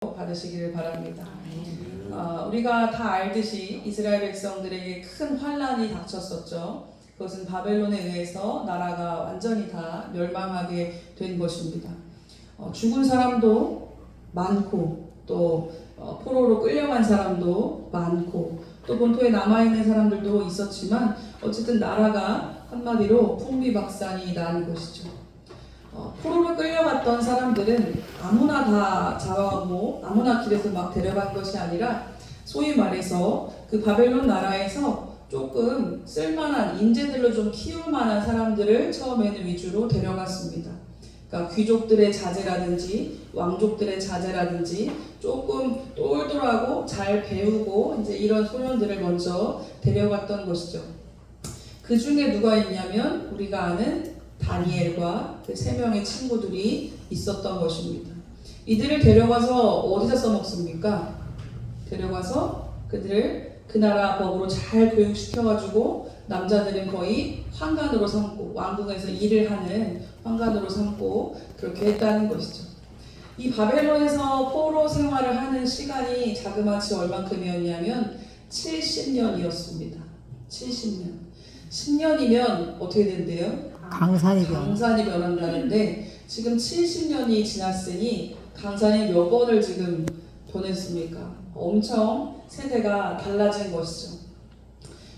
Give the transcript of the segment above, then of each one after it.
받으시기를 바랍니다. 우리가 다 알듯이 이스라엘 백성들에게 큰 환란이 닥쳤었죠. 그것은 바벨론에 의해서 나라가 완전히 다 멸망하게 된 것입니다. 죽은 사람도 많고 또 포로로 끌려간 사람도 많고 또 본토에 남아있는 사람들도 있었지만 어쨌든 나라가 한마디로 풍비박산이 난 것이죠. 포로로 끌려갔던 사람들은 아무나 다 잡아가고 아무나 길에서 막 데려간 것이 아니라 소위 말해서 그 바벨론 나라에서 조금 쓸만한 인재들로 좀 키울 만한 사람들을 처음에는 위주로 데려갔습니다. 그러니까 귀족들의 자제라든지 왕족들의 자제라든지 조금 똘똘하고 잘 배우고 이제 이런 소년들을 먼저 데려갔던 것이죠. 그 중에 누가 있냐면 우리가 아는 다니엘과 그 3명의 친구들이 있었던 것입니다. 이들을 데려가서 어디다 써먹습니까? 데려가서 그들을 그 나라 법으로 잘 교육시켜가지고 남자들은 거의 환관으로 삼고 왕궁에서 일을 하는 환관으로 삼고 그렇게 했다는 것이죠. 이 바벨론에서 포로 생활을 하는 시간이 자그마치 얼만큼이었냐면 70년이었습니다. 70년. 10년이면 어떻게 된대요? 강산이 변한다는데 지금 70년이 지났으니 강산이 몇 번을 지금 변했습니까? 엄청 세대가 달라진 것이죠.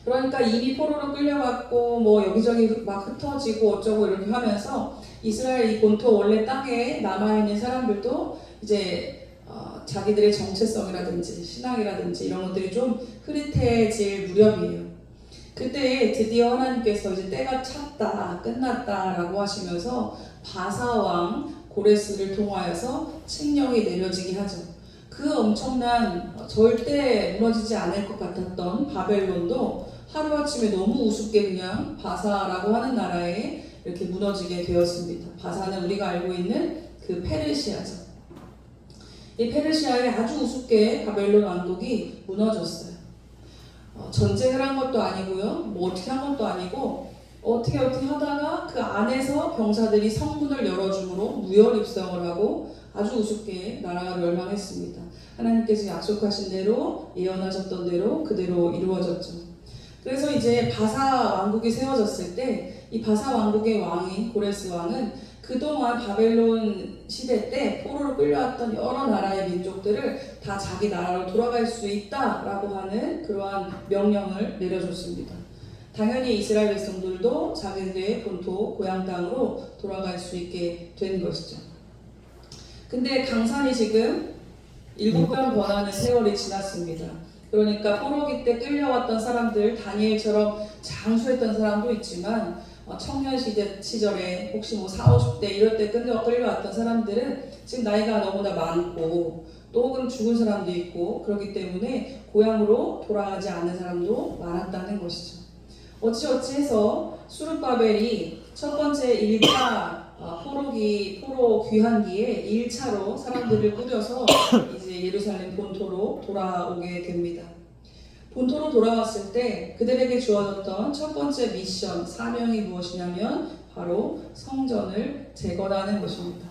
그러니까 이미 포로로 끌려갔고 뭐 여기저기 막 흩어지고 어쩌고 이렇게 하면서 이스라엘 이 본토 원래 땅에 남아있는 사람들도 이제 자기들의 정체성이라든지 신앙이라든지 이런 것들이 좀 흐릿해질 무렵이에요. 그때 드디어 하나님께서 이제 때가 찼다, 끝났다라고 하시면서 바사왕 고레스를 통하여서 칙령이 내려지게 하죠. 그 엄청난 절대 무너지지 않을 것 같았던 바벨론도 하루아침에 너무 우습게 그냥 바사라고 하는 나라에 이렇게 무너지게 되었습니다. 바사는 우리가 알고 있는 그 페르시아죠. 이 페르시아에 아주 우습게 바벨론 왕국이 무너졌어요. 전쟁을 한 것도 아니고요. 뭐 어떻게 한 것도 아니고 어떻게 하다가 그 안에서 병사들이 성문을 열어줌으로 무혈 입성을 하고 아주 우습게 나라가 멸망했습니다. 하나님께서 약속하신 대로 예언하셨던 대로 그대로 이루어졌죠. 그래서 이제 바사 왕국이 세워졌을 때 이 바사 왕국의 왕인 고레스 왕은 그동안 바벨론 시대 때 포로로 끌려왔던 여러 나라의 민족들을 다 자기 나라로 돌아갈 수 있다라고 하는 그러한 명령을 내려줬습니다. 당연히 이스라엘 백성들도 자기들의 본토 고향 땅으로 돌아갈 수 있게 된 것이죠. 근데 강산이 지금 7번 번하는 세월이 지났습니다. 그러니까 포로기 때 끌려왔던 사람들, 다니엘처럼 장수했던 사람도 있지만 청년 시절에 혹시 뭐 40, 50대 이럴 때 끌려왔던 사람들은 지금 나이가 너무나 많고 또 혹은 죽은 사람도 있고 그렇기 때문에 고향으로 돌아가지 않은 사람도 많았다는 것이죠. 어찌어찌해서 수르바벨이 첫 번째 1차 포로 귀환기에 1차로 사람들을 꾸려서 이제 예루살렘 본토로 돌아오게 됩니다. 본토로 돌아왔을 때 그들에게 주어졌던 첫 번째 미션, 사명이 무엇이냐면 바로 성전을 재건하는 것입니다.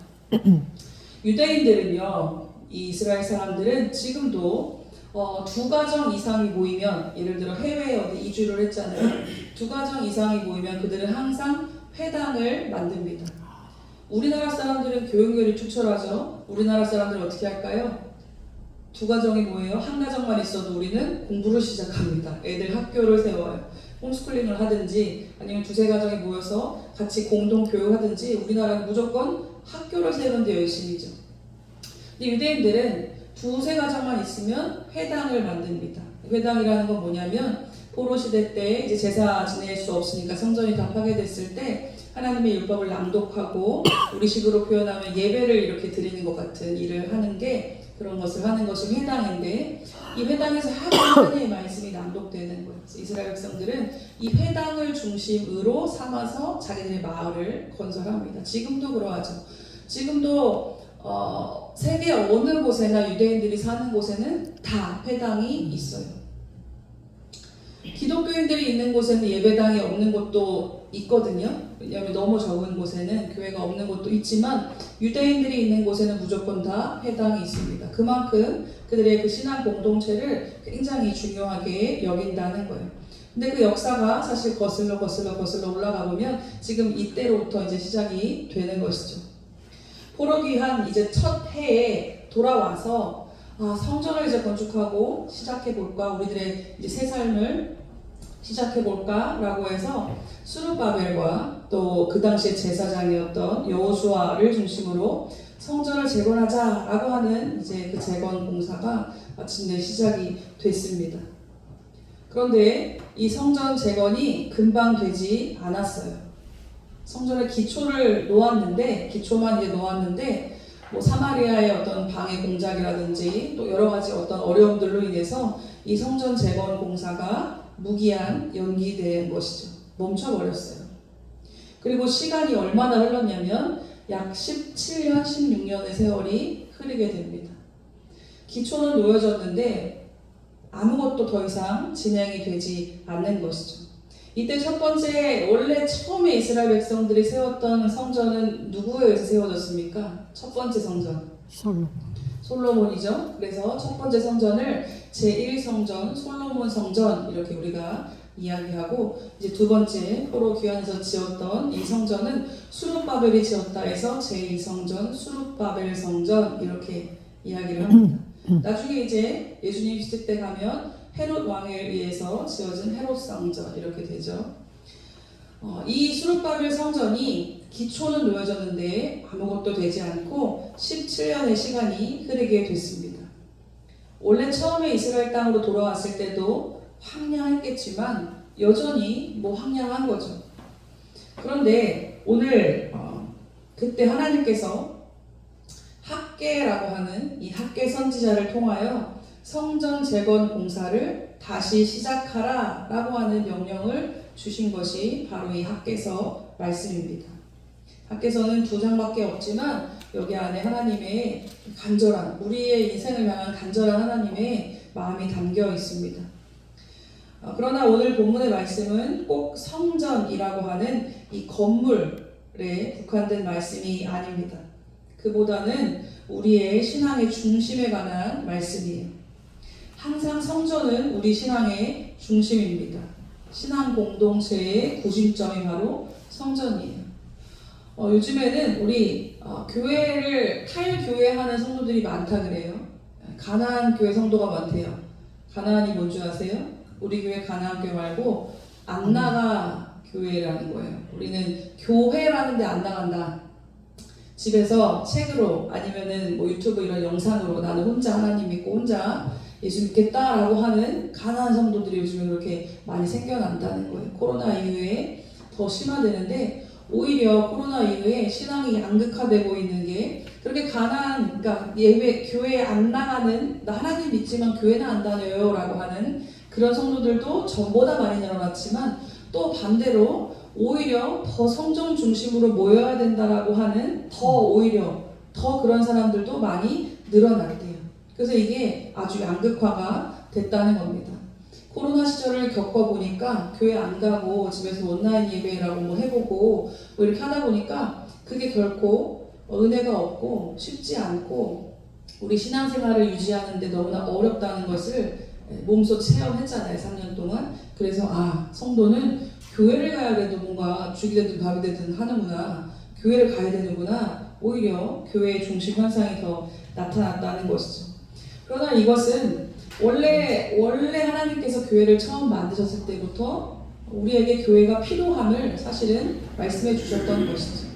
유대인들은요, 이 이스라엘 사람들은 지금도 2가정 이상이 모이면, 예를 들어 해외에 어디 이주를 했잖아요. 2가정 이상이 모이면 그들은 항상 회당을 만듭니다. 우리나라 사람들은 교육열이 투철하죠. 우리나라 사람들은 어떻게 할까요? 2가정이 뭐예요? 한 가정만 있어도 우리는 공부를 시작합니다. 애들 학교를 세워요. 홈스쿨링을 하든지 아니면 2-3가정이 모여서 같이 공동 교육하든지 우리나라는 무조건 학교를 세우는 데 열심이죠. 근데 유대인들은 2-3가정만 있으면 회당을 만듭니다. 회당이라는 건 뭐냐면 포로 시대 때 이제 제사 지낼 수 없으니까 성전이 다 파괴됐을 때 하나님의 율법을 낭독하고 우리식으로 표현하면 예배를 이렇게 드리는 것 같은 일을 하는 게 그런 것을 하는 것이 회당인데 이 회당에서 하도 하나님의 말씀이 낭독되는 거예요. 이스라엘 백성들은 이 회당을 중심으로 삼아서 자기들의 마을을 건설합니다. 지금도 그러하죠. 지금도 세계 어느 곳에나 유대인들이 사는 곳에는 다 회당이 있어요. 기독교인들이 있는 곳에는 예배당이 없는 곳도 있거든요. 왜냐하면 너무 적은 곳에는 교회가 없는 곳도 있지만 유대인들이 있는 곳에는 무조건 다 회당이 있습니다. 그만큼 그들의 그 신앙 공동체를 굉장히 중요하게 여긴다는 거예요. 근데 그 역사가 사실 거슬러 올라가 보면 지금 이때로부터 이제 시작이 되는 것이죠. 포로기한 이제 첫 해에 돌아와서 성전을 이제 건축하고 시작해 볼까, 우리들의 이제 새 삶을 시작해 볼까라고 해서 스룹바벨과 또 그 당시에 제사장이었던 여호수아를 중심으로 성전을 재건하자라고 하는 이제 그 재건 공사가 마침내 시작이 됐습니다. 그런데 이 성전 재건이 금방 되지 않았어요. 성전의 기초를 놓았는데, 기초만 이제 놓았는데, 뭐 사마리아의 어떤 방해 공작이라든지 또 여러 가지 어떤 어려움들로 인해서 이 성전 재건 공사가 무기한 연기된 것이죠. 멈춰버렸어요. 그리고 시간이 얼마나 흘렀냐면 약 17년, 16년의 세월이 흐르게 됩니다. 기초는 놓여졌는데 아무것도 더 이상 진행이 되지 않는 것이죠. 이때 첫 번째, 원래 처음에 이스라엘 백성들이 세웠던 성전은 누구에 의해서 세워졌습니까? 첫 번째 성전. 솔로몬이죠. 그래서 첫 번째 성전을 제1성전, 솔로몬 성전 이렇게 우리가 이야기하고, 이제 두 번째 포로 귀환에서 지었던 이 성전은 수룹바벨이 지었다 해서 제2성전, 수룹바벨 성전 이렇게 이야기를 합니다. 나중에 이제 예수님 시대 때 가면 헤롯 왕에 의해서 지어진 헤롯 성전 이렇게 되죠. 이 수룹바벨 성전이 기초는 놓여졌는데 아무것도 되지 않고 17년의 시간이 흐르게 됐습니다. 원래 처음에 이스라엘 땅으로 돌아왔을 때도 황량했겠지만 여전히 황량한 거죠. 그런데 오늘 그때 하나님께서 학개라고 하는 이 학개 선지자를 통하여 성전 재건 공사를 다시 시작하라 라고 하는 명령을 주신 것이 바로 이 학개서 말씀입니다. 학개서는 2장밖에 없지만 여기 안에 하나님의 간절한, 우리의 인생을 향한 간절한 하나님의 마음이 담겨 있습니다. 그러나 오늘 본문의 말씀은 꼭 성전이라고 하는 이 건물에 국한된 말씀이 아닙니다. 그보다는 우리의 신앙의 중심에 관한 말씀이에요. 항상 성전은 우리 신앙의 중심입니다. 신앙 공동체의 구심점이 바로 성전이에요. 요즘에는 우리 교회를 탈교회하는 성도들이 많다 그래요. 가나안 교회 성도가 많대요. 가나안이 뭔 줄 아세요? 우리 교회 가나안 교회 말고 안 나가 교회라는 거예요. 우리는 교회라는데 안 나간다. 집에서 책으로 아니면은 유튜브 이런 영상으로 나는 혼자 하나님 믿고 혼자 예수 믿겠다라고 하는 가난한 성도들이 요즘에 그렇게 많이 생겨난다는 거예요. 코로나 이후에 더 심화되는데, 오히려 코로나 이후에 신앙이 양극화되고 있는 게, 그렇게 그러니까 예배, 교회에 안 나가는, 나 하나님 믿지만 교회는 안 다녀요 라고 하는 그런 성도들도 전보다 많이 늘어났지만, 또 반대로 오히려 더 성전 중심으로 모여야 된다라고 하는 오히려 더 그런 사람들도 많이 늘어났대요. 그래서 이게 아주 양극화가 됐다는 겁니다. 코로나 시절을 겪어보니까 교회 안 가고 집에서 온라인 예배라고 해보고 이렇게 하다 보니까 그게 결코 은혜가 없고 쉽지 않고 우리 신앙생활을 유지하는데 너무나 어렵다는 것을 몸소 체험했잖아요. 3년 동안. 그래서 성도는 교회를 가야 돼도 뭔가 죽이 되든 밥이 되든 하는구나. 교회를 가야 되는구나. 오히려 교회의 중심 현상이 더 나타났다는 것이죠. 그러나 이것은 원래 하나님께서 교회를 처음 만드셨을 때부터 우리에게 교회가 필요함을 사실은 말씀해 주셨던 것이죠.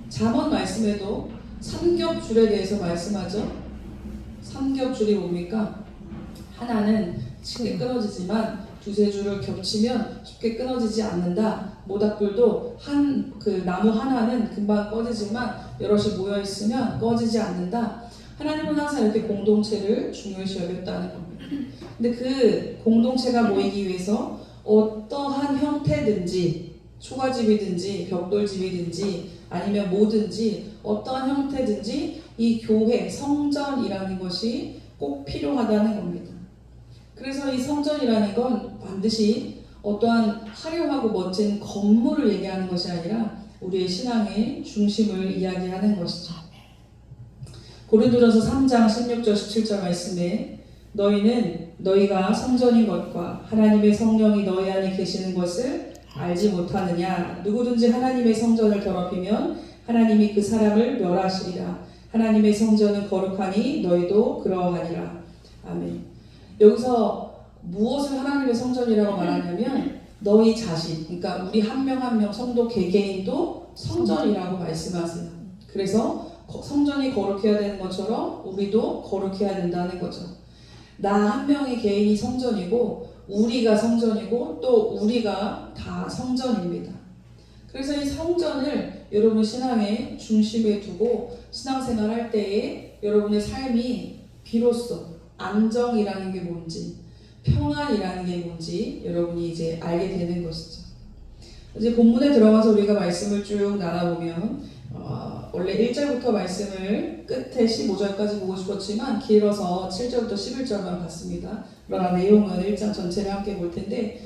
잠언 말씀에도 삼겹줄에 대해서 말씀하죠. 삼겹줄이 뭡니까? 하나는 쉽게 끊어지지만 두세 줄을 겹치면 쉽게 끊어지지 않는다. 모닥불도 나무 하나는 금방 꺼지지만 여럿이 모여 있으면 꺼지지 않는다. 하나님은 항상 이렇게 공동체를 중요시 여겼다는 겁니다. 근데 그 공동체가 모이기 위해서 어떠한 형태든지, 초가집이든지 벽돌집이든지 아니면 뭐든지 어떠한 형태든지 이 교회, 성전이라는 것이 꼭 필요하다는 겁니다. 그래서 이 성전이라는 건 반드시 어떠한 화려하고 멋진 건물을 얘기하는 것이 아니라 우리의 신앙의 중심을 이야기하는 것이죠. 고린도전서 3장 16절 17절 말씀에 너희는 너희가 성전인 것과 하나님의 성령이 너희 안에 계시는 것을 알지 못하느냐. 누구든지 하나님의 성전을 더럽히면 하나님이 그 사람을 멸하시리라. 하나님의 성전은 거룩하니 너희도 그러하니라. 아멘. 여기서 무엇을 하나님의 성전이라고 말하냐면 너희 자신, 그러니까 우리 한 명 한 명 성도 개개인도 성전이라고 말씀하세요. 그래서 성전이 거룩해야 되는 것처럼 우리도 거룩해야 된다는 거죠. 나 한 명의 개인이 성전이고 우리가 성전이고 또 우리가 다 성전입니다. 그래서 이 성전을 여러분 신앙의 중심에 두고 신앙생활 할 때에 여러분의 삶이 비로소 안정이라는 게 뭔지 평안이라는 게 뭔지 여러분이 이제 알게 되는 것이죠. 이제 본문에 들어가서 우리가 말씀을 쭉 나눠보면 원래 1절부터 말씀을 끝에 15절까지 보고 싶었지만 길어서 7절부터 11절만 봤습니다. 그러나 내용은 1장 전체를 함께 볼 텐데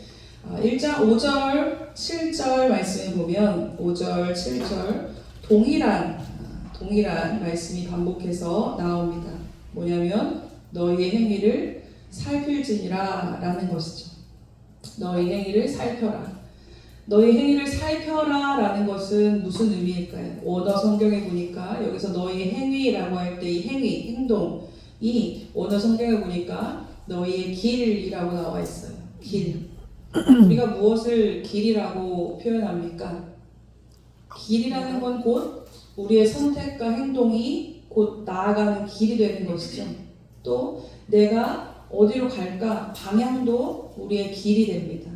1장 5절, 7절 말씀을 보면 5절, 7절 동일한 말씀이 반복해서 나옵니다. 뭐냐면 너희의 행위를 살필지니라 라는 것이죠. 너희 행위를 살펴라. 너희 행위를 살펴라 라는 것은 무슨 의미일까요? 원어 성경에 보니까 여기서 너희 행위라고 할 때 이 행위, 행동이 원어 성경에 보니까 너희의 길이라고 나와 있어요. 길. 우리가 무엇을 길이라고 표현합니까? 길이라는 건 곧 우리의 선택과 행동이 곧 나아가는 길이 되는 것이죠. 또 내가 어디로 갈까 방향도 우리의 길이 됩니다.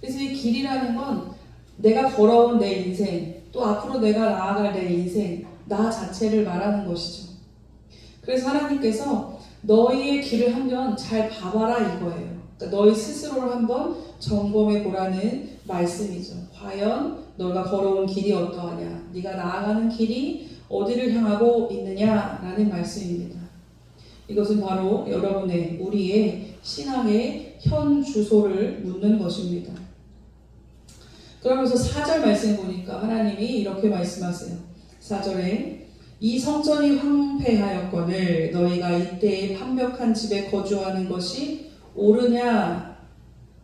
그래서 이 길이라는 건 내가 걸어온 내 인생, 또 앞으로 내가 나아갈 내 인생, 나 자체를 말하는 것이죠. 그래서 하나님께서 너희의 길을 한번 잘 봐봐라 이거예요. 그러니까 너희 스스로를 한번 점검해 보라는 말씀이죠. 과연 너가 걸어온 길이 어떠하냐? 네가 나아가는 길이 어디를 향하고 있느냐라는 말씀입니다. 이것은 바로 여러분의 우리의 신앙의 현 주소를 묻는 것입니다. 그러면서 4절 말씀 보니까 하나님이 이렇게 말씀하세요. 4절에 이 성전이 황폐하였거늘 너희가 이때에 판벽한 집에 거주하는 것이 옳으냐?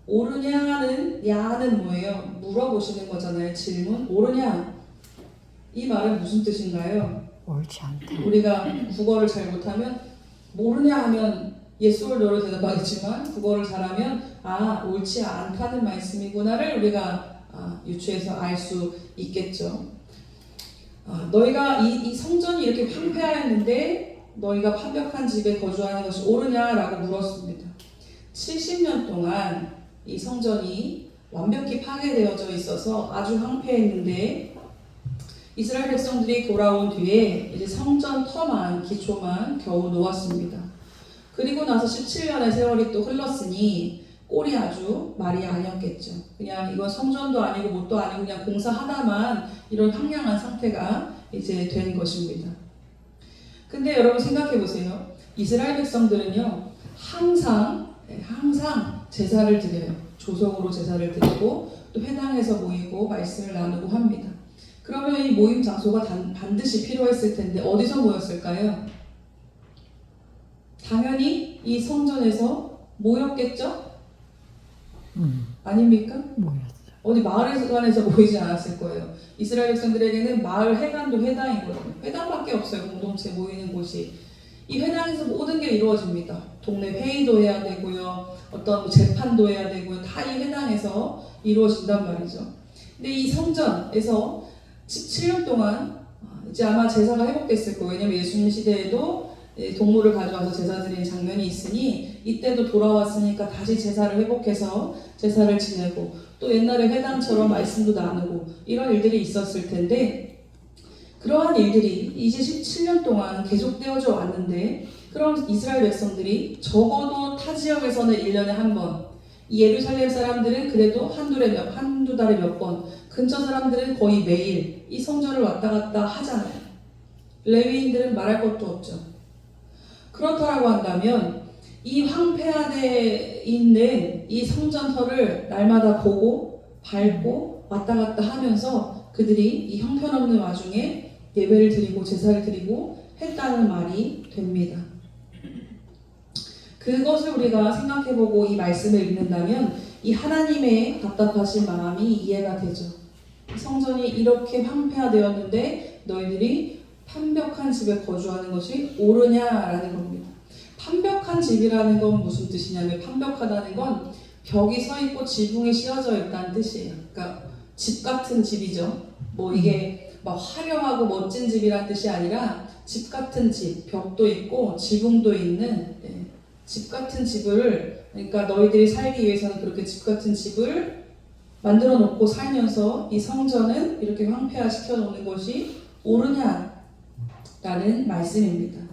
옳으냐는 야는 뭐예요? 물어보시는 거잖아요. 질문. 옳으냐? 이 말은 무슨 뜻인가요? 옳지 않다. 우리가 국어를 잘 못하면 모르냐 하면 yes or no로 대답하겠지만 국어를 잘하면 옳지 않다는 말씀이구나를 우리가 유추해서 알 수 있겠죠. 너희가 이 성전이 이렇게 황폐하였는데 너희가 판벽한 집에 거주하는 것이 옳으냐라고 물었습니다. 70년 동안 이 성전이 완벽히 파괴되어져 있어서 아주 황폐했는데 이스라엘 백성들이 돌아온 뒤에 이제 성전 터만 기초만 겨우 놓았습니다. 그리고 나서 17년의 세월이 또 흘렀으니 꼴이 아주 말이 아니었겠죠. 그냥 이건 성전도 아니고 뭣도 아니고 그냥 공사하다만 이런 황량한 상태가 이제 된 것입니다. 근데 여러분 생각해 보세요. 이스라엘 백성들은요 항상 제사를 드려요. 조성으로 제사를 드리고 또 회당에서 모이고 말씀을 나누고 합니다. 그러면 이 모임 장소가 반드시 필요했을 텐데 어디서 모였을까요? 당연히 이 성전에서 모였겠죠? 아닙니까? 모였죠. 어디 마을에서 모이지 않았을 거예요. 이스라엘 백성들에게는 마을 회관도 회당이거든요. 회당밖에 없어요. 공동체 모이는 곳이. 이 회당에서 모든 게 이루어집니다. 동네 회의도 해야 되고요. 어떤 재판도 해야 되고요. 다 이 회당에서 이루어진단 말이죠. 근데 이 성전에서 17년 동안 이제 아마 제사가 회복됐을 거예요. 왜냐면 예수님 시대에도 동물을 가져와서 제사 드리는 장면이 있으니 이때도 돌아왔으니까 다시 제사를 회복해서 제사를 지내고 또 옛날에 회당처럼 말씀도 나누고 이런 일들이 있었을 텐데 그러한 일들이 이제 17년 동안 계속되어져 왔는데 그럼 이스라엘 백성들이 적어도 타 지역에서는 1년에 한 번, 이 예루살렘 사람들은 그래도 한두 달에 몇 번, 근처 사람들은 거의 매일 이 성전을 왔다 갔다 하잖아요. 레위인들은 말할 것도 없죠. 그렇다라고 한다면 이 황폐화되어 있는 이 성전터를 날마다 보고 밟고 왔다 갔다 하면서 그들이 이 형편없는 와중에 예배를 드리고 제사를 드리고 했다는 말이 됩니다. 그것을 우리가 생각해보고 이 말씀을 읽는다면 이 하나님의 답답하신 마음이 이해가 되죠. 성전이 이렇게 황폐화되었는데 너희들이 판벽한 집에 거주하는 것이 옳으냐라는 겁니다. 판벽한 집이라는 건 무슨 뜻이냐면, 판벽하다는 건 벽이 서 있고 지붕이 씌워져 있다는 뜻이에요. 그러니까 집 같은 집이죠. 뭐 이게 막 화려하고 멋진 집이란 뜻이 아니라 집 같은 집, 벽도 있고 지붕도 있는 집 같은 집을, 그러니까 너희들이 살기 위해서는 그렇게 집 같은 집을 만들어 놓고 살면서 이 성전은 이렇게 황폐화 시켜 놓는 것이 옳으냐라는 말씀입니다.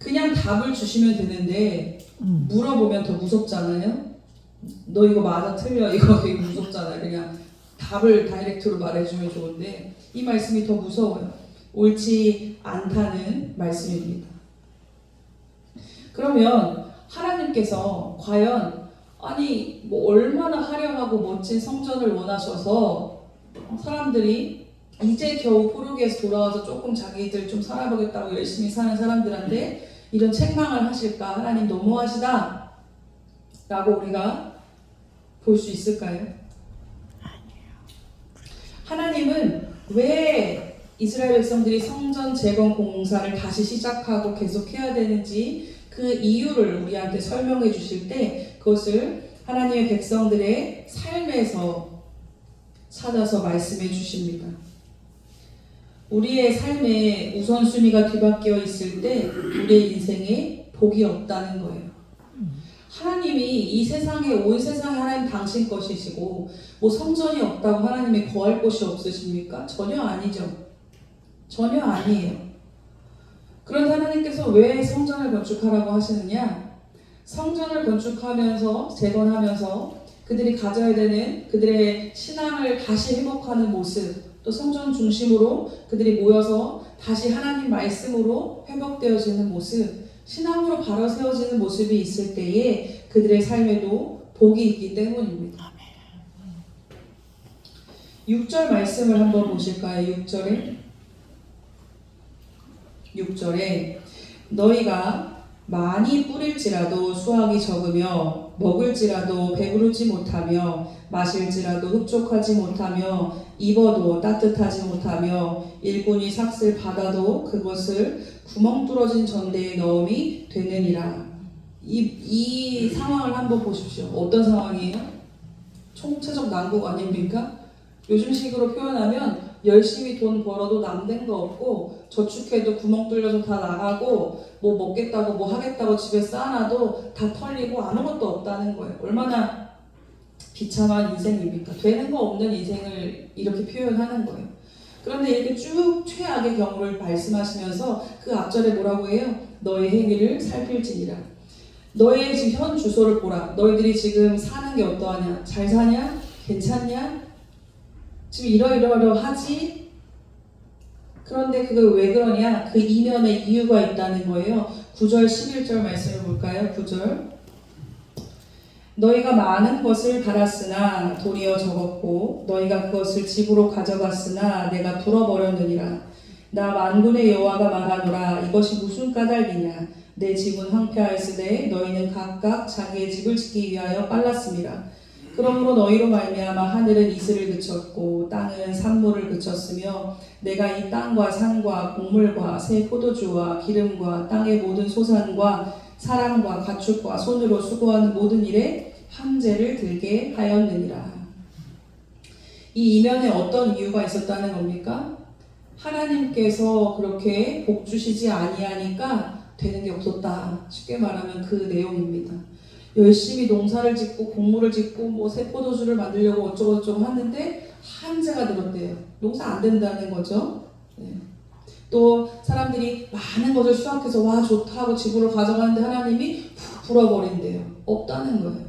그냥 답을 주시면 되는데 물어보면 더 무섭잖아요. 너 이거 맞아 틀려 이거 되게 무섭잖아요. 그냥 답을 다이렉트로 말해주면 좋은데 이 말씀이 더 무서워요. 옳지 않다는 말씀입니다. 그러면 하나님께서 과연 아니 뭐 얼마나 화려하고 멋진 성전을 원하셔서 사람들이 이제 겨우 포르기에서 돌아와서 조금 자기들 좀 살아보겠다고 열심히 사는 사람들한테 이런 책망을 하실까? 하나님 너무하시다 라고 우리가 볼 수 있을까요? 하나님은 왜 이스라엘 백성들이 성전 재건 공사를 다시 시작하고 계속해야 되는지 그 이유를 우리한테 설명해 주실 때 그것을 하나님의 백성들의 삶에서 찾아서 말씀해 주십니다. 우리의 삶의 우선순위가 뒤바뀌어 있을 때 우리의 인생에 복이 없다는 거예요. 하나님이 이 세상에, 온 세상에 하나님 당신 것이시고 뭐 성전이 없다고 하나님이 거할 곳이 없으십니까? 전혀 아니죠. 전혀 아니에요. 그런데 하나님께서 왜 성전을 건축하라고 하시느냐? 성전을 건축하면서 재건하면서 그들이 가져야 되는 그들의 신앙을 다시 회복하는 모습, 또 성전 중심으로 그들이 모여서 다시 하나님 말씀으로 회복되어지는 모습, 신앙으로 바로 세워지는 모습이 있을 때에 그들의 삶에도 복이 있기 때문입니다. 6절 말씀을 한번 보실까요? 6절에 너희가 많이 뿌릴지라도 수확이 적으며 먹을지라도 배부르지 못하며 마실지라도 흡족하지 못하며 입어도 따뜻하지 못하며 일꾼이 삭슬 받아도 그것을 구멍 뚫어진 전대에 넣음이 되느니라. 이 상황을 한번 보십시오. 어떤 상황이에요? 총체적 난국 아닙니까? 요즘식으로 표현하면 열심히 돈 벌어도 남는 거 없고 저축해도 구멍 뚫려서 다 나가고 뭐 먹겠다고 뭐 하겠다고 집에 쌓아놔도 다 털리고 아무것도 없다는 거예요. 얼마나 비참한 인생입니까? 되는 거 없는 인생을 이렇게 표현하는 거예요. 그런데 이렇게 쭉 최악의 경우를 말씀하시면서 그 앞절에 뭐라고 해요? 너의 행위를 살필지니라. 너의 지금 현 주소를 보라. 너희들이 지금 사는 게 어떠하냐? 잘 사냐? 괜찮냐? 지금 이러이러하지? 그런데 그걸 왜 그러냐? 그 이면에 이유가 있다는 거예요. 9절 11절 말씀을 볼까요? 9절 너희가 많은 것을 바랐으나 도리어 적었고 너희가 그것을 집으로 가져갔으나 내가 불어버렸느니라. 나 만군의 여호와가 말하노라. 이것이 무슨 까닭이냐? 내 집은 황폐하였으되 너희는 각각 자기의 집을 짓기 위하여 빨랐습니다. 그러므로 너희로 말미암아 하늘은 이슬을 그쳤고 땅은 산모를 그쳤으며 내가 이 땅과 산과 곡물과 새 포도주와 기름과 땅의 모든 소산과 사람과 가축과 손으로 수고하는 모든 일에 함재를 들게 하였느니라. 이 이면에 어떤 이유가 있었다는 겁니까? 하나님께서 그렇게 복 주시지 아니하니까 되는 게 없었다. 쉽게 말하면 그 내용입니다. 열심히 농사를 짓고 곡물을 짓고 뭐 새 포도주를 만들려고 어쩌고저쩌고 하는데 한재가 들었대요. 농사 안 된다는 거죠. 네. 또 사람들이 많은 것을 수확해서 와 좋다 하고 집으로 가져가는데 하나님이 푹 불어버린대요. 없다는 거예요.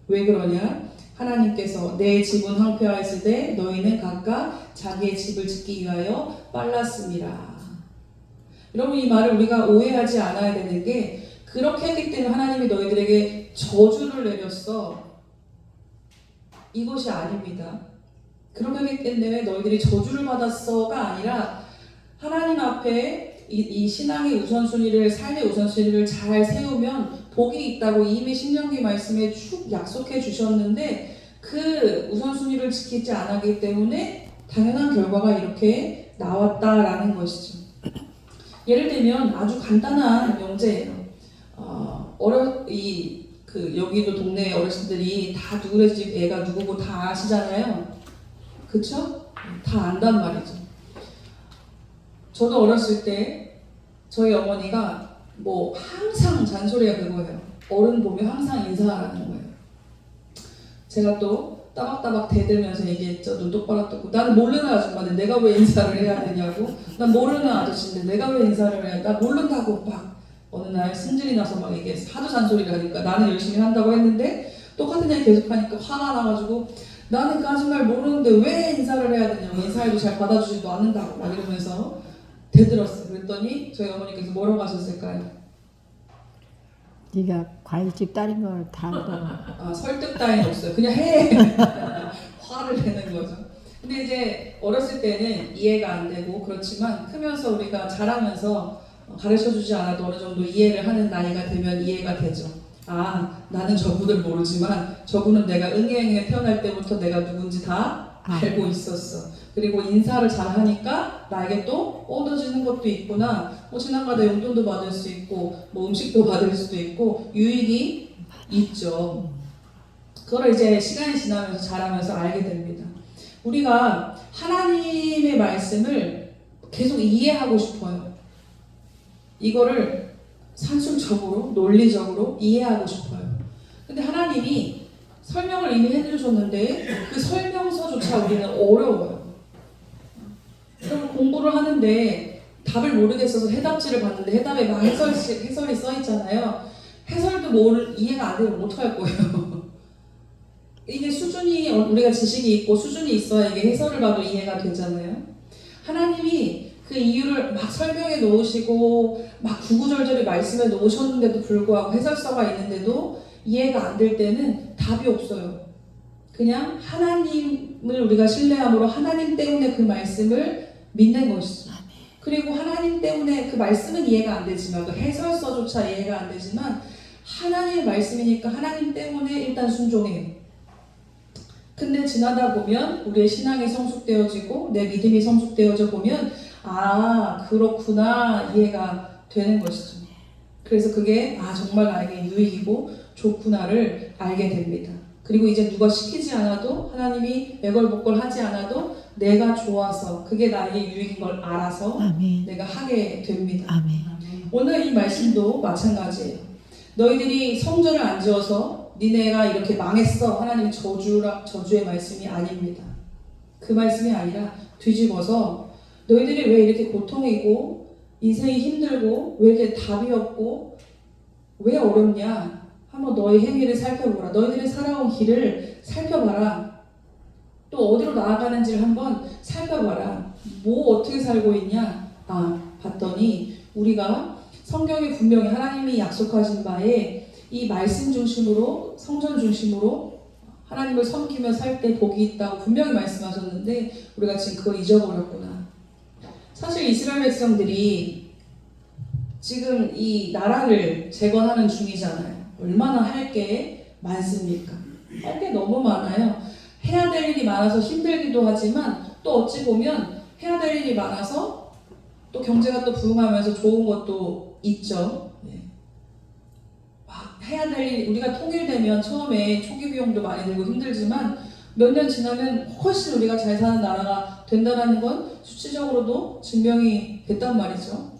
왜 그러냐? 하나님께서 내 집은 황폐하였을 때 너희는 각각 자기의 집을 짓기 위하여 빨랐습니다. 여러분 이 말을 우리가 오해하지 않아야 되는 게 그 그렇게 했기 때문에 하나님이 너희들에게 저주를 내렸어. 이것이 아닙니다. 그렇게 하기 때문에 너희들이 저주를 받았어가 아니라 하나님 앞에 이 신앙의 우선순위를, 삶의 우선순위를 잘 세우면 복이 있다고 이미 신명기 말씀에 쭉 약속해 주셨는데 그 우선순위를 지키지 않았기 때문에 당연한 결과가 이렇게 나왔다라는 것이죠. 예를 들면 아주 간단한 명제예요. 여기도 동네 어르신들이 다 누구네 집 애가 누구고 다 아시잖아요. 그쵸? 다 안단 말이죠. 저도 어렸을 때 저희 어머니가 뭐 항상 잔소리가 그거예요. 어른 보면 항상 인사하라는 거예요. 제가 또 따박따박 대들면서 얘기했죠. 눈 똑바로 뜨고. 나는 모르는 아줌마인데 내가 왜 인사를 해야 되냐고. 난 모르는 아저씨인데 내가 왜 인사를 해야 돼. 나 모른다고 막 어느 날 승질이 나서 막 이게 하도 잔소리를 하니까 나는 열심히 한다고 했는데 똑같은 얘기 계속하니까 화가 나가지고 나는 그 아줌마를 모르는데 왜 인사를 해야 되냐고. 인사해도 잘 받아주지도 않는다고 막 이러면서 대들었어요. 그랬더니 저희 어머니께서 뭐라고 하셨을까요? 네가 과일집 딸인 걸 다 알아. 설득 따윈 없어요. 그냥 해. 화를 내는 거죠. 근데 이제 어렸을 때는 이해가 안 되고 그렇지만 크면서 우리가 자라면서 가르쳐주지 않아도 어느 정도 이해를 하는 나이가 되면 이해가 되죠. 아, 나는 저분을 모르지만 저분은 내가 응애응애 태어날 때부터 내가 누군지 다 알고 있었어. 그리고 인사를 잘 하니까 나에게 또 얻어지는 것도 있구나. 뭐 지나가다 용돈도 받을 수 있고 뭐 음식도 받을 수도 있고 유익이 있죠. 그걸 이제 시간이 지나면서 자라면서 알게 됩니다. 우리가 하나님의 말씀을 계속 이해하고 싶어요. 이거를 산술적으로 논리적으로 이해하고 싶어요. 근데 하나님이 설명을 이미 해주셨는데 그 설명서조차 우리는 어려워요. 그럼 공부를 하는데 답을 모르겠어서 해답지를 봤는데 해답에 막 해설이 써 있잖아요. 해설도 이해가 안 되면 어떡할 거예요. 이게 수준이 우리가 지식이 있고 수준이 있어야 이게 해설을 봐도 이해가 되잖아요. 하나님이 그 이유를 막 설명해 놓으시고 막 구구절절히 말씀해 놓으셨는데도 불구하고 해설서가 있는데도 이해가 안 될 때는 답이 없어요. 그냥 하나님을 우리가 신뢰함으로 하나님 때문에 그 말씀을 믿는 것이죠. 그리고 하나님 때문에 그 말씀은 이해가 안 되지만 그 해설서조차 이해가 안 되지만 하나님의 말씀이니까 하나님 때문에 일단 순종해요. 근데 지나다 보면 우리의 신앙이 성숙되어지고 내 믿음이 성숙되어져 보면 아 그렇구나 이해가 되는 것이죠. 그래서 그게 정말 나에게 유익이고 좋구나를 알게 됩니다. 그리고 이제 누가 시키지 않아도 하나님이 애걸복걸 하지 않아도 내가 좋아서 그게 나에게 유익인 걸 알아서 아멘. 내가 하게 됩니다. 아멘. 오늘 이 말씀도 마찬가지예요. 너희들이 성전을 안 지어서 니네가 이렇게 망했어. 하나님의 저주의 말씀이 아닙니다. 그 말씀이 아니라 뒤집어서 너희들이 왜 이렇게 고통이고 인생이 힘들고 왜 이렇게 답이 없고 왜 어렵냐? 한번 너희 행위를 살펴보라. 너희들이 살아온 길을 살펴봐라. 또 어디로 나아가는지를 한번 살펴봐라. 뭐 어떻게 살고 있냐? 봤더니 우리가 성경에 분명히 하나님이 약속하신 바에 이 말씀 중심으로 성전 중심으로 하나님을 섬기며 살 때 복이 있다고 분명히 말씀하셨는데 우리가 지금 그걸 잊어버렸구나. 사실 이스라엘 백성들이 지금 이 나라를 재건하는 중이잖아요. 얼마나 할 게 많습니까? 할 게 너무 많아요. 해야 될 일이 많아서 힘들기도 하지만 또 어찌 보면 해야 될 일이 많아서 또 경제가 또 부흥하면서 좋은 것도 있죠. 막 해야 될 일, 우리가 통일되면 처음에 초기 비용도 많이 들고 힘들지만 몇 년 지나면 훨씬 우리가 잘 사는 나라가 된다는 건 수치적으로도 증명이 됐단 말이죠.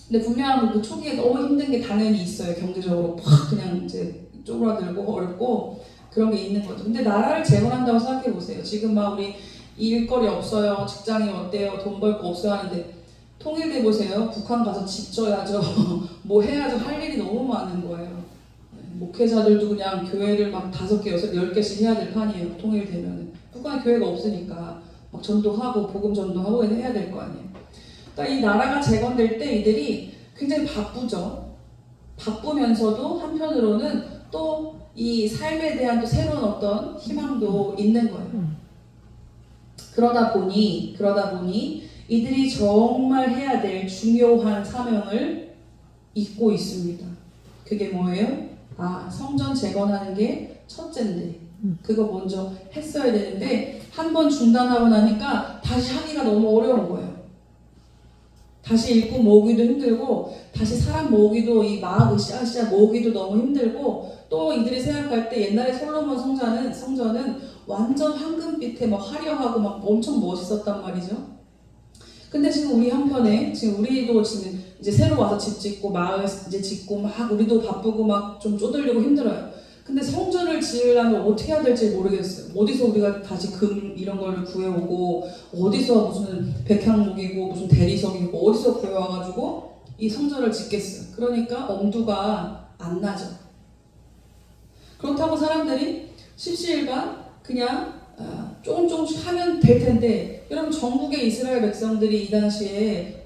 근데 분명한 그 초기에 너무 힘든 게 당연히 있어요. 경제적으로 팍 그냥 이제 쪼그라들고 어렵고 그런 게 있는 거죠. 근데 나라를 재건한다고 생각해 보세요. 지금 막 우리 일거리 없어요. 직장이 어때요? 돈 벌 거 없어요 하는데 통일돼 보세요. 북한 가서 집 져야죠. 뭐 해야죠. 할 일이 너무 많은 거예요. 목회자들도 그냥 교회를 막 5개, 6개, 10개씩 해야 될 판이에요. 통일되면. 북한 교회가 없으니까 막 전도하고 복음 전도하고 해야 될 거 아니에요. 그러니까 이 나라가 재건될 때 이들이 굉장히 바쁘죠. 바쁘면서도 한편으로는 또 이 삶에 대한 또 새로운 어떤 희망도 있는 거예요. 그러다 보니 이들이 정말 해야 될 중요한 사명을 잊고 있습니다. 그게 뭐예요? 성전 재건하는 게 첫째인데 그거 먼저 했어야 되는데 한 번 중단하고 나니까 다시 하기가 너무 어려운 거예요. 다시 일꾼 모으기도 힘들고 다시 사람 모으기도 이 마을 으쌰으쌰 모으기도 너무 힘들고 또 이들이 생각할 때 옛날에 솔로몬 성전은 완전 황금빛에 막 화려하고 막 엄청 멋있었단 말이죠. 근데 지금 우리 한편에 지금 우리도 지금 이제 새로 와서 집 짓고 마을 이제 짓고 막 우리도 바쁘고 막 좀 쪼들리고 힘들어요. 근데 성전을 지으려면 어떻게 해야 될지 모르겠어요. 어디서 우리가 다시 금 이런 걸 구해오고 어디서 무슨 백향목이고 무슨 대리석이고 어디서 구해와가지고 이 성전을 짓겠어요. 그러니까 엄두가 안 나죠. 그렇다고 사람들이 십시일반 그냥 조금씩 하면 될 텐데 여러분 전국의 이스라엘 백성들이 이 당시에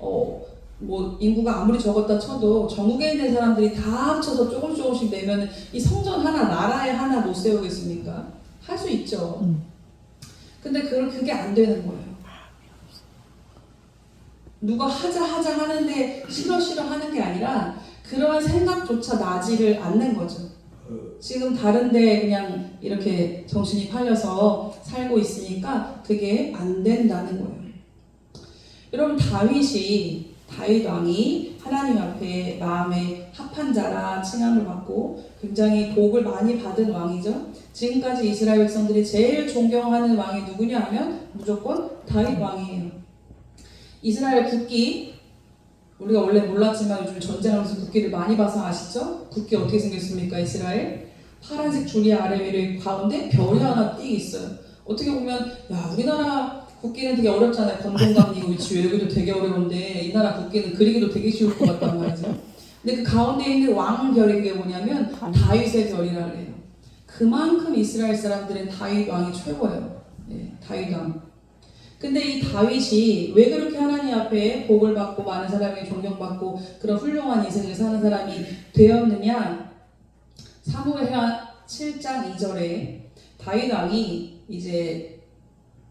뭐 인구가 아무리 적었다 쳐도 전국에 있는 사람들이 다 합쳐서 조금씩 내면 이 성전 하나 나라에 하나 못 세우겠습니까? 할 수 있죠. 근데 그게 안 되는 거예요. 누가 하자 하는데 싫어 하는 게 아니라 그러한 생각조차 나지를 않는 거죠. 지금 다른데 그냥 이렇게 정신이 팔려서 살고 있으니까 그게 안 된다는 거예요. 여러분 다윗 왕이 하나님 앞에 마음의 합한 자라 칭함을 받고 굉장히 복을 많이 받은 왕이죠. 지금까지 이스라엘 백성들이 제일 존경하는 왕이 누구냐 하면 무조건 다윗 왕이에요. 이스라엘 국기 우리가 원래 몰랐지만 요즘 전쟁하면서 국기를 많이 봐서 아시죠? 국기 어떻게 생겼습니까? 이스라엘 파란색 줄이 아래 위에 가운데 별이 하나 띄 있어요. 어떻게 보면 우리나라 국기는 되게 어렵잖아요. 건동강이고 위치 외우기도 되게 어려운데 이 나라 국기는 그리기도 되게 쉬울 것 같단 말이죠. 근데 그 가운데 있는 왕별이 게 뭐냐면 다윗의 별이라 그래요. 그만큼 이스라엘 사람들은 다윗 왕이 최고예요. 다윗 왕. 근데 이 다윗이 왜 그렇게 하나님 앞에 복을 받고 많은 사람이 존경받고 그런 훌륭한 인생을 사는 사람이 되었느냐? 사무엘하 7장 2절에 다윗 왕이 이제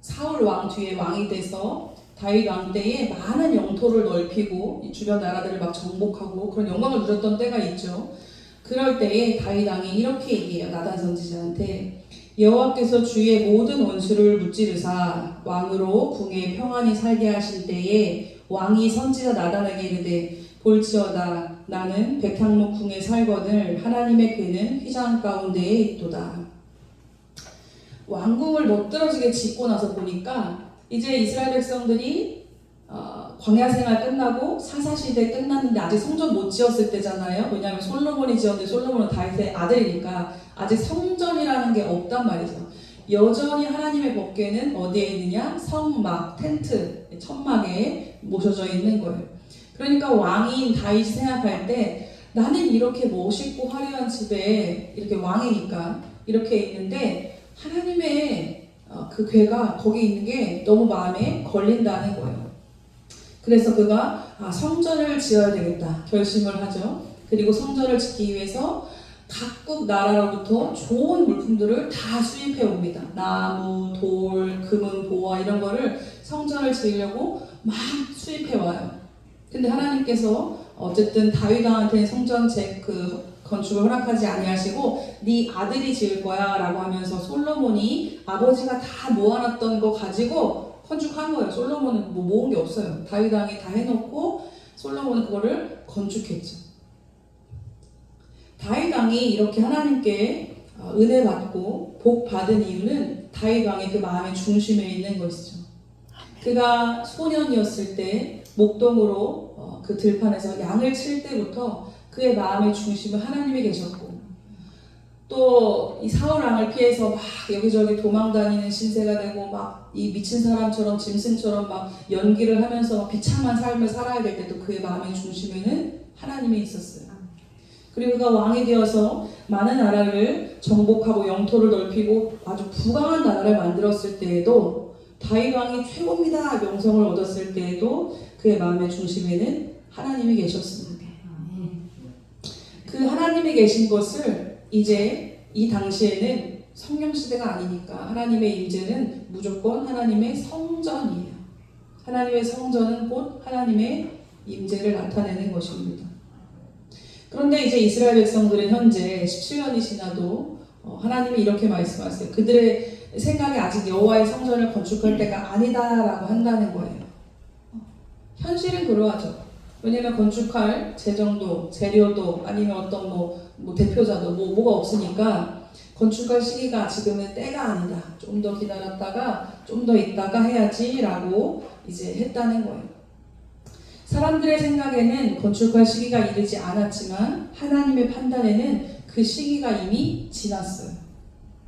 사울 왕 뒤에 왕이 돼서 다윗 왕 때에 많은 영토를 넓히고 이 주변 나라들을 막 정복하고 그런 영광을 누렸던 때가 있죠. 그럴 때에 다윗 왕이 이렇게 얘기해요. 나단 선지자한테 여호와께서 주의 모든 원수를 무찌르사 왕으로 궁에 평안히 살게 하실 때에 왕이 선지자 나단에게 이르되 볼지어다 나는 백향목 궁에 살거늘 하나님의 궤는 휘장 가운데에 있도다. 왕궁을 멋들어지게 짓고 나서 보니까 이제 이스라엘 백성들이 광야 생활 끝나고 사사시대 끝났는데 아직 성전 못 지었을 때잖아요. 왜냐하면 솔로몬이 지었는데 솔로몬은 다윗의 아들이니까 아직 성전이라는 게 없단 말이죠. 여전히 하나님의 법궤는 어디에 있느냐? 성막, 텐트, 천막에 모셔져 있는 거예요. 그러니까 왕인 다윗이 생각할 때 나는 이렇게 멋있고 화려한 집에 이렇게 왕이니까 이렇게 있는데 하나님의 그 궤가 거기 있는 게 너무 마음에 걸린다는 거예요. 그래서 그가 성전을 지어야 되겠다 결심을 하죠. 그리고 성전을 짓기 위해서 각국 나라로부터 좋은 물품들을 다 수입해 옵니다. 나무, 돌, 금은, 보화 이런 거를 성전을 지으려고 막 수입해 와요. 근데 하나님께서 어쨌든 다윗 왕한테는 성전 건축을 허락하지 아니하시고 네 아들이 지을 거야 라고 하면서 솔로몬이 아버지가 다 모아놨던 거 가지고 건축한 거예요. 솔로몬은 뭐 모은 게 없어요. 다윗 왕이 다 해놓고 솔로몬은 그거를 건축했죠. 다윗 왕이 이렇게 하나님께 은혜 받고 복 받은 이유는 다윗 왕의 그 마음의 중심에 있는 것이죠. 그가 소년이었을 때 목동으로 그 들판에서 양을 칠 때부터 그의 마음의 중심은 하나님이 계셨고 또 이 사울 왕을 피해서 막 여기저기 도망다니는 신세가 되고 막 이 미친 사람처럼 짐승처럼 막 연기를 하면서 비참한 삶을 살아야 될 때도 그의 마음의 중심에는 하나님이 있었어요. 그리고 그가 왕이 되어서 많은 나라를 정복하고 영토를 넓히고 아주 부강한 나라를 만들었을 때에도 다윗 왕이 최고입니다 명성을 얻었을 때에도 그의 마음의 중심에는 하나님이 계셨습니다. 그 하나님이 계신 것을 이제 이 당시에는 성령 시대가 아니니까 하나님의 임재는 무조건 하나님의 성전이에요. 하나님의 성전은 곧 하나님의 임재를 나타내는 것입니다. 그런데 이제 이스라엘 백성들은 현재 17년이 지나도 하나님이 이렇게 말씀하세요. 그들의 생각이 아직 여호와의 성전을 건축할 때가 아니다라고 한다는 거예요. 현실은 그러하죠. 왜냐하면 건축할 재정도, 재료도 아니면 어떤 뭐 대표자도 뭐가 없으니까 건축할 시기가 지금은 때가 아니다. 좀 더 기다렸다가 좀 더 있다가 해야지라고 이제 했다는 거예요. 사람들의 생각에는 건축할 시기가 이르지 않았지만 하나님의 판단에는 그 시기가 이미 지났어요.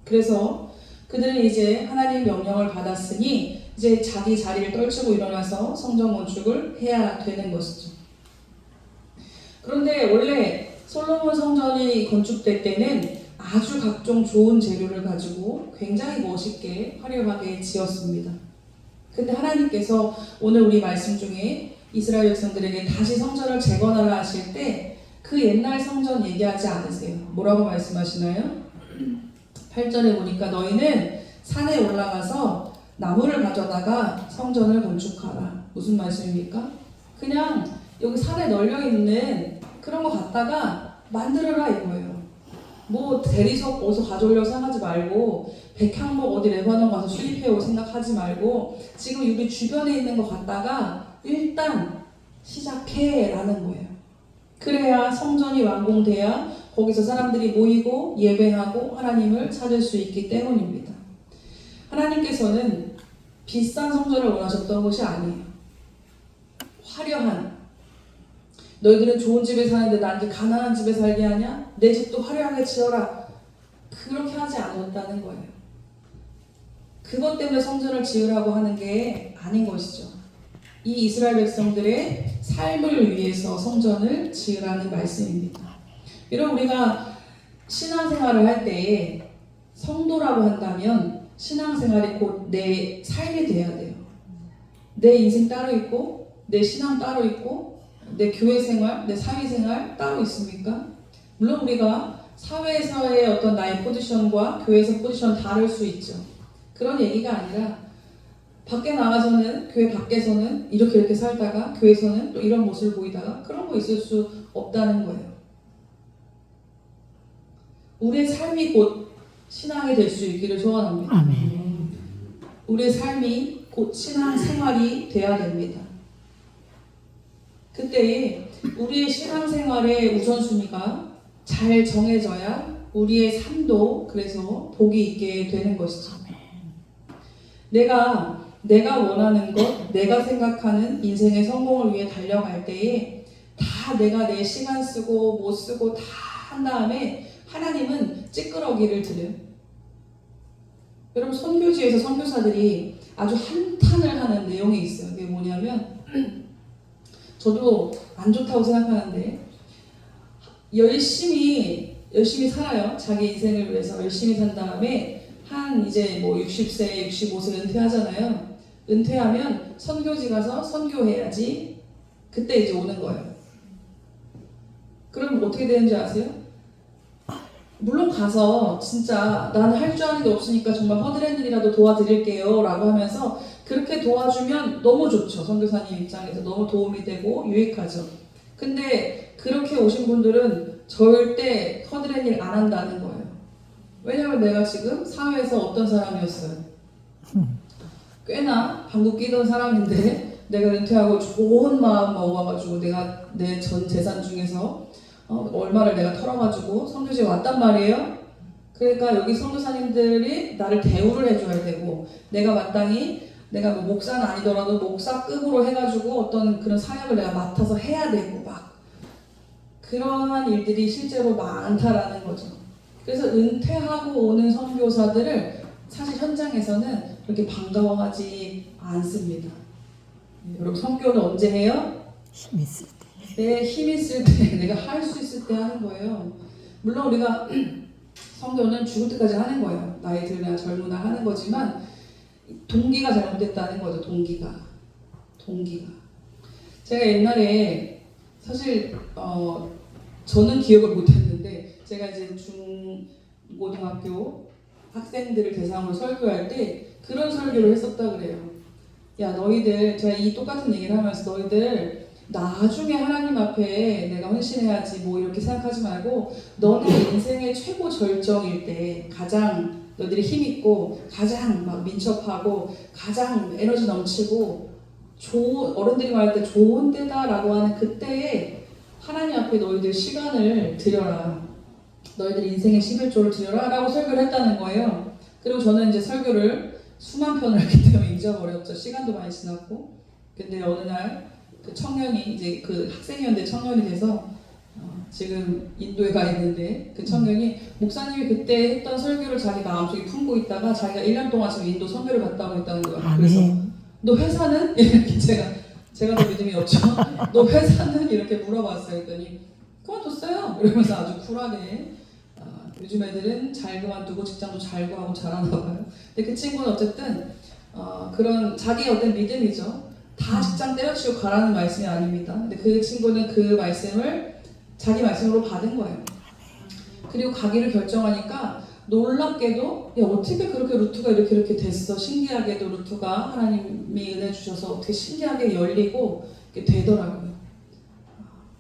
그래서 그들은 이제 하나님의 명령을 받았으니 이제 자기 자리를 떨치고 일어나서 성전 건축을 해야 되는 것이죠. 그런데 원래 솔로몬 성전이 건축될 때는 아주 각종 좋은 재료를 가지고 굉장히 멋있게 화려하게 지었습니다. 근데 하나님께서 오늘 우리 말씀 중에 이스라엘 백성들에게 다시 성전을 재건하라 하실 때 그 옛날 성전 얘기하지 않으세요. 뭐라고 말씀하시나요? 8절에 보니까 너희는 산에 올라가서 나무를 가져다가 성전을 건축하라. 무슨 말씀입니까? 그냥 여기 산에 널려있는 그런 거 갖다가 만들어라 이거예요. 뭐 대리석 어디서 가져오려고 생각하지 말고 백향목 어디 레바논 가서 수입해올 생각하지 말고 지금 우리 주변에 있는 거 갖다가 일단 시작해 라는 거예요. 그래야 성전이 완공돼야 거기서 사람들이 모이고 예배하고 하나님을 찾을 수 있기 때문입니다. 하나님께서는 비싼 성전을 원하셨던 것이 아니에요. 화려한, 너희들은 좋은 집에 사는데 나한테 가난한 집에 살게 하냐? 내 집도 화려하게 지어라. 그렇게 하지 않았다는 거예요. 그것 때문에 성전을 지으라고 하는 게 아닌 것이죠. 이 이스라엘 백성들의 삶을 위해서 성전을 지으라는 말씀입니다. 여러분, 우리가 신앙생활을 할 때에 성도라고 한다면 신앙생활이 곧 내 삶이 돼야 돼요. 내 인생 따로 있고 내 신앙 따로 있고 내 교회 생활, 내 사회생활 따로 있습니까? 물론 우리가 사회에서의 어떤 나의 포지션과 교회에서 포지션 다를 수 있죠. 그런 얘기가 아니라 밖에 나가서는, 교회 밖에서는 이렇게 살다가 교회에서는 또 이런 모습을 보이다가 그런 거 있을 수 없다는 거예요. 우리의 삶이 곧 신앙이 될 수 있기를 소원합니다. 아멘. 우리의 삶이 곧 신앙 생활이 돼야 됩니다. 그때 우리의 신앙생활의 우선순위가 잘 정해져야 우리의 삶도 그래서 복이 있게 되는 것이죠. 내가 원하는 것, 내가 생각하는 인생의 성공을 위해 달려갈 때에 다 내가 내 시간 쓰고 못 쓰고 다 한 다음에 하나님은 찌끄러기를 드려요. 여러분, 선교지에서 선교사들이 아주 한탄을 하는 내용이 있어요. 그게 뭐냐면 저도 안 좋다고 생각하는데 열심히 살아요. 자기 인생을 위해서 열심히 산 다음에 한 이제 뭐 60세, 65세 은퇴하잖아요. 은퇴하면 선교지 가서 선교해야지. 그때 이제 오는 거예요. 그럼 어떻게 되는지 아세요? 물론 가서 진짜 나는 할 줄 아는 게 없으니까 정말 허드렛 일이라도 도와드릴게요 라고 하면서 그렇게 도와주면 너무 좋죠. 선교사님 입장에서 너무 도움이 되고 유익하죠. 근데 그렇게 오신 분들은 절대 허드렛 일 안 한다는 거예요. 왜냐면 내가 지금 사회에서 어떤 사람이었어요. 꽤나 방구 끼던 사람인데 내가 은퇴하고 좋은 마음 먹어가지고 내가 내 전 재산 중에서 얼마를 내가 털어가지고 선교지에 왔단 말이에요. 그러니까 여기 선교사님들이 나를 대우를 해줘야 되고 내가 마땅히 내가 뭐 목사는 아니더라도 목사급으로 해가지고 어떤 그런 사역을 내가 맡아서 해야 되고 막 그러한 일들이 실제로 많다라는 거죠. 그래서 은퇴하고 오는 선교사들을 사실 현장에서는 그렇게 반가워하지 않습니다. 여러분, 선교는 언제 해요? 힘 있을 때. 내 힘 있을 때, 내가 할 수 있을 때 하는 거예요. 물론 우리가 선교는 죽을 때까지 하는 거예요. 나이 들나 젊으나 하는 거지만 동기가 잘못됐다는 거죠. 동기가. 제가 옛날에 사실 저는 기억을 못했는데 제가 이제 고등학교 학생들을 대상으로 설교할 때 그런 설교를 했었다 그래요. 야 너희들, 제가 이 똑같은 얘기를 하면서 너희들 나중에 하나님 앞에 내가 헌신해야지 뭐 이렇게 생각하지 말고 너네 인생의 최고 절정일 때 가장 너희들이 힘있고 가장 막 민첩하고 가장 에너지 넘치고 어른들이 말할 때 좋은 때다라고 하는 그때에 하나님 앞에 너희들 시간을 드려라. 너희들 인생의 11조를 드려라 라고 설교를 했다는 거예요. 그리고 저는 이제 설교를 수만 편을 했기 때문에 잊어버렸죠. 시간도 많이 지났고. 근데 어느 날 그 청년이 이제 그 학생이었는데 청년이 돼서 지금 인도에 가 있는데 그 청년이 목사님이 그때 했던 설교를 자기 마음속에 품고 있다가 자기가 1년 동안 지금 인도 선교를 갔다 오고 있다는 거예요. 그래서 너 회사는? 이렇게 제가 더 믿음이 없죠. 너 회사는? 이렇게 물어봤어요. 그랬더니 그만뒀어요. 이러면서 아주 쿨하게 요즘 애들은 잘 그만두고 직장도 잘 구하고 잘하나 봐요. 근데 그 친구는 어쨌든 그런 자기의 어떤 믿음이죠. 다 직장 때려치고 가라는 말씀이 아닙니다. 근데 그 친구는 그 말씀을 자기 말씀으로 받은 거예요. 그리고 가기를 결정하니까 놀랍게도 야 어떻게 그렇게 루트가 이렇게 됐어. 신기하게도 루트가 하나님이 은혜 주셔서 어떻게 신기하게 열리고 이렇게 되더라고요.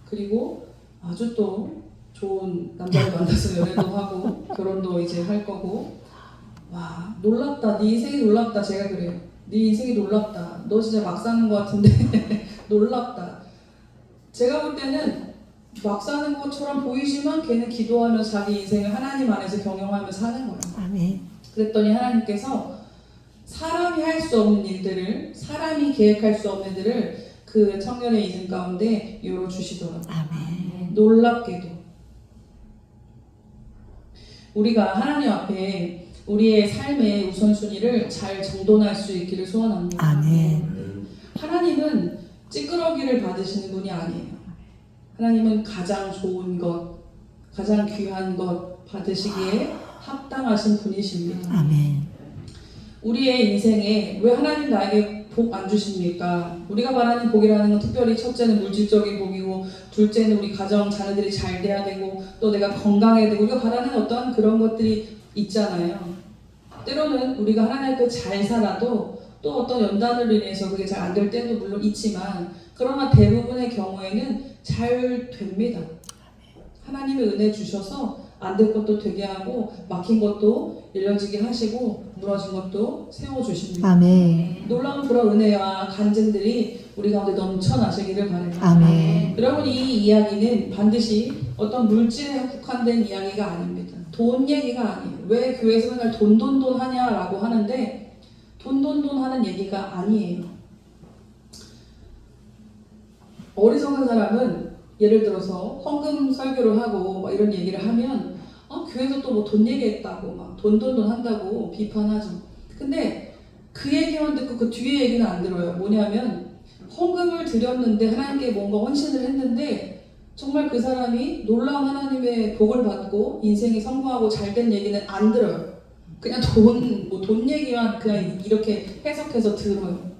그리고 아주 또 좋은 남자를 만나서 연애도 하고 결혼도 이제 할 거고. 와 놀랍다. 네 인생이 놀랍다. 제가 그래요. 네 인생이 놀랍다. 너 진짜 막 사는 것 같은데 놀랍다. 제가 볼 때는 막 사는 것처럼 보이지만 걔는 기도하며 자기 인생을 하나님 안에서 경영하며 사는 거예요. 아멘. 그랬더니 하나님께서 사람이 할 수 없는 일들을, 사람이 계획할 수 없는 일들을 그 청년의 인생 가운데 열어주시더라고요. 아멘. 놀랍게도 우리가 하나님 앞에 우리의 삶의 우선순위를 잘 정돈할 수 있기를 소원합니다. 아멘. 하나님은 찌끄러기를 받으시는 분이 아니에요. 하나님은 가장 좋은 것, 가장 귀한 것 받으시기에 합당하신 분이십니다. 아멘. 우리의 인생에 왜 하나님 나에게 복 안 주십니까? 우리가 말하는 복이라는 건 특별히 첫째는 물질적인 복이고 둘째는 우리 가정 자녀들이 잘 돼야 되고 또 내가 건강해야 되고 우리가 바라는 어떤 그런 것들이 있잖아요. 때로는 우리가 하나님 앞에 잘 살아도 또 어떤 연단으로 인해서 그게 잘 안 될 때도 물론 있지만 그러나 대부분의 경우에는 잘 됩니다. 하나님의 은혜 주셔서 안 될 것도 되게 하고 막힌 것도 열려지게 하시고 무너진 것도 세워주십니다. 아멘. 놀라운 그런 은혜와 간증들이 우리 가운데 넘쳐나시기를 바랍니다. 아멘. 여러분 이 이야기는 반드시 어떤 물질에 국한된 이야기가 아닙니다. 돈 얘기가 아니에요. 왜 교회에서 맨날 돈 하냐라고 하는데 돈 하는 얘기가 아니에요. 어리석은 사람은 예를 들어서 헌금 설교를 하고 막 이런 얘기를 하면 교회에서 또 뭐 돈 얘기했다고 막 돈 한다고 비판하죠. 근데 그 얘기만 듣고 그 뒤에 얘기는 안 들어요. 뭐냐면 헌금을 드렸는데 하나님께 뭔가 헌신을 했는데 정말 그 사람이 놀라운 하나님의 복을 받고 인생이 성공하고 잘된 얘기는 안 들어요. 그냥 돈 얘기만 그냥 이렇게 해석해서 들어요.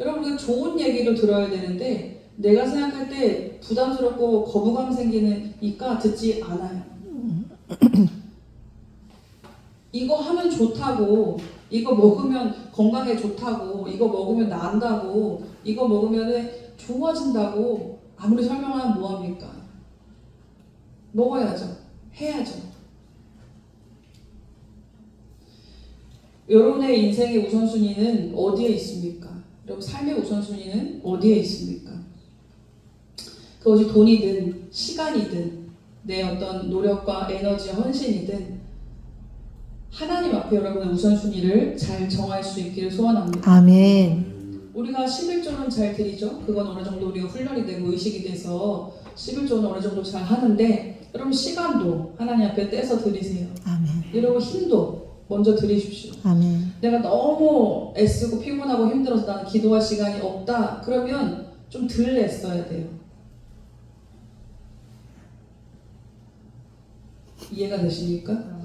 여러분 그 좋은 얘기도 들어야 되는데 내가 생각할 때 부담스럽고 거부감 생기니까 듣지 않아요. 이거 하면 좋다고, 이거 먹으면 건강에 좋다고, 이거 먹으면 나은다고, 이거 먹으면 좋아진다고 아무리 설명하면 뭐합니까? 먹어야죠. 해야죠. 여러분의 인생의 우선순위는 어디에 있습니까? 여러분 삶의 우선순위는 어디에 있습니까? 그것이 돈이든 시간이든 내 어떤 노력과 에너지와 헌신이든 하나님 앞에 여러분의 우선순위를 잘 정할 수 있기를 소원합니다. 아멘. 우리가 11조는 잘 드리죠. 그건 어느 정도 우리가 훈련이 되고 의식이 돼서 11조는 어느 정도 잘 하는데 여러분 시간도 하나님 앞에 떼서 드리세요. 아멘. 여러분 힘도 먼저 드리십시오. 아멘. 내가 너무 애쓰고 피곤하고 힘들어서 나는 기도할 시간이 없다. 그러면 좀 덜 애써야 돼요. 이해가 되십니까?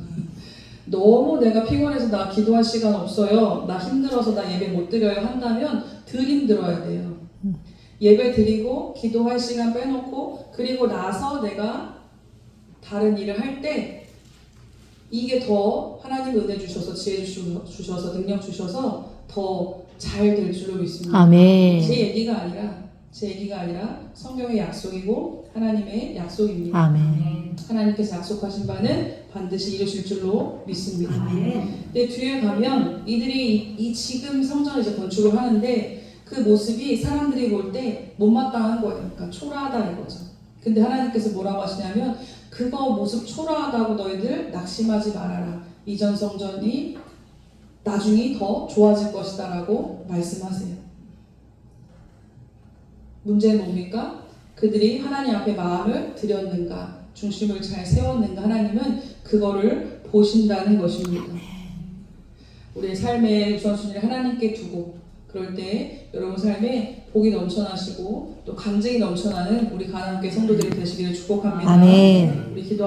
너무 내가 피곤해서 나 기도할 시간 없어요. 나 힘들어서 나 예배 못 드려요 한다면 덜 힘들어야 돼요. 예배 드리고 기도할 시간 빼놓고 그리고 나서 내가 다른 일을 할 때 이게 더 하나님 은혜 주셔서 지혜 주셔서 능력 주셔서 더 잘 될 줄로 믿습니다. 아멘. 제 얘기가 아니라 성경의 약속이고 하나님의 약속입니다. 아멘. 하나님께서 약속하신 바는 반드시 이루실 줄로 믿습니다. 아멘. 근데 뒤에 가면 이들이 이 지금 성전을 이제 건축을 하는데 그 모습이 사람들이 볼 때 못마땅한 거예요. 그러니까 초라하다 이거죠. 근데 하나님께서 뭐라고 하시냐면 그거 모습 초라하다고 너희들 낙심하지 말아라. 이전 성전이 나중에 더 좋아질 것이다 라고 말씀하세요. 문제는 뭡니까? 그들이 하나님 앞에 마음을 들였는가, 중심을 잘 세웠는가, 하나님은 그거를 보신다는 것입니다. 우리의 삶의 우선순위를 하나님께 두고 그럴 때 여러분 삶에 복이 넘쳐나시고 또 간증이 넘쳐나는 우리 가나안교회 성도들이 되시기를 축복합니다. 아멘. 우리 기도